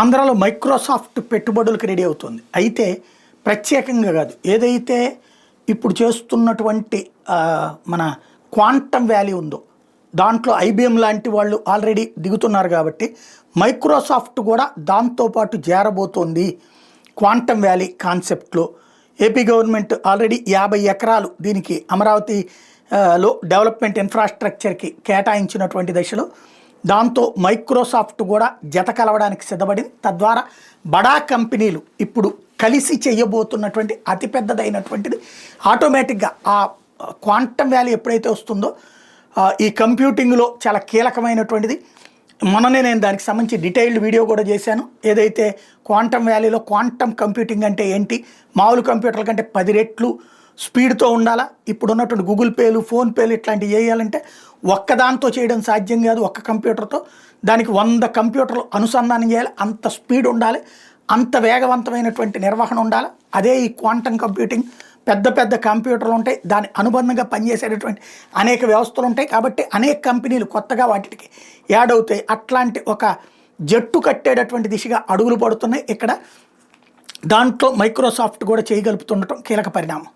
ఆంధ్రాలో మైక్రోసాఫ్ట్ పెట్టుబడులకు రెడీ అవుతుంది. అయితే ప్రత్యేకంగా కాదు, ఏదైతే ఇప్పుడు చేస్తున్నటువంటి మన క్వాంటమ్ వ్యాలీ ఉందో దాంట్లో ఐబిఎం లాంటి వాళ్ళు ఆల్రెడీ దిగుతున్నారు కాబట్టి మైక్రోసాఫ్ట్ కూడా దాంతోపాటు చేరబోతోంది. క్వాంటమ్ వ్యాలీ కాన్సెప్ట్లో ఏపీ గవర్నమెంట్ ఆల్రెడీ 50 ఎకరాలు దీనికి అమరావతి లో డెవలప్మెంట్ ఇన్ఫ్రాస్ట్రక్చర్కి కేటాయించినటువంటి దశలో దాంతో మైక్రోసాఫ్ట్ కూడా జత కలవడానికి సిద్ధపడింది. తద్వారా బడా కంపెనీలు ఇప్పుడు కలిసి చేయబోతున్నటువంటి అతిపెద్దదైనటువంటిది ఆటోమేటిక్గా ఆ క్వాంటమ్ వ్యాలీ ఎప్పుడైతే వస్తుందో ఈ కంప్యూటింగ్లో చాలా కీలకమైనటువంటిది. మొన్ననే నేను దానికి సంబంధించి డీటెయిల్డ్ వీడియో కూడా చేశాను. ఏదైతే క్వాంటమ్ వ్యాలీలో క్వాంటమ్ కంప్యూటింగ్ అంటే ఏంటి, మామూలు కంప్యూటర్ల కంటే 10 రెట్లు స్పీడ్తో ఉండాలా. ఇప్పుడు ఉన్నటువంటి గూగుల్ పేలు, ఫోన్పేలు ఇట్లాంటివి చేయాలంటే ఒక్కదాంతో చేయడం సాధ్యం కాదు. ఒక్క కంప్యూటర్తో దానికి 100 కంప్యూటర్లు అనుసంధానం చేయాలి. అంత స్పీడ్ ఉండాలి, అంత వేగవంతమైనటువంటి నిర్వహణ ఉండాలి. అదే ఈ క్వాంటమ్ కంప్యూటింగ్. పెద్ద పెద్ద కంప్యూటర్లు ఉంటాయి, దాని అనుబంధంగా పనిచేసేటటువంటి అనేక వ్యవస్థలు ఉంటాయి. కాబట్టి అనేక కంపెనీలు కొత్తగా వాటికి యాడ్ అవుతాయి. అట్లాంటి ఒక జట్టు కట్టేటటువంటి దిశగా అడుగులు పడుతున్నాయి ఇక్కడ. దాంట్లో మైక్రోసాఫ్ట్ కూడా చేయగలుగుతుండటం కీలక పరిణామం.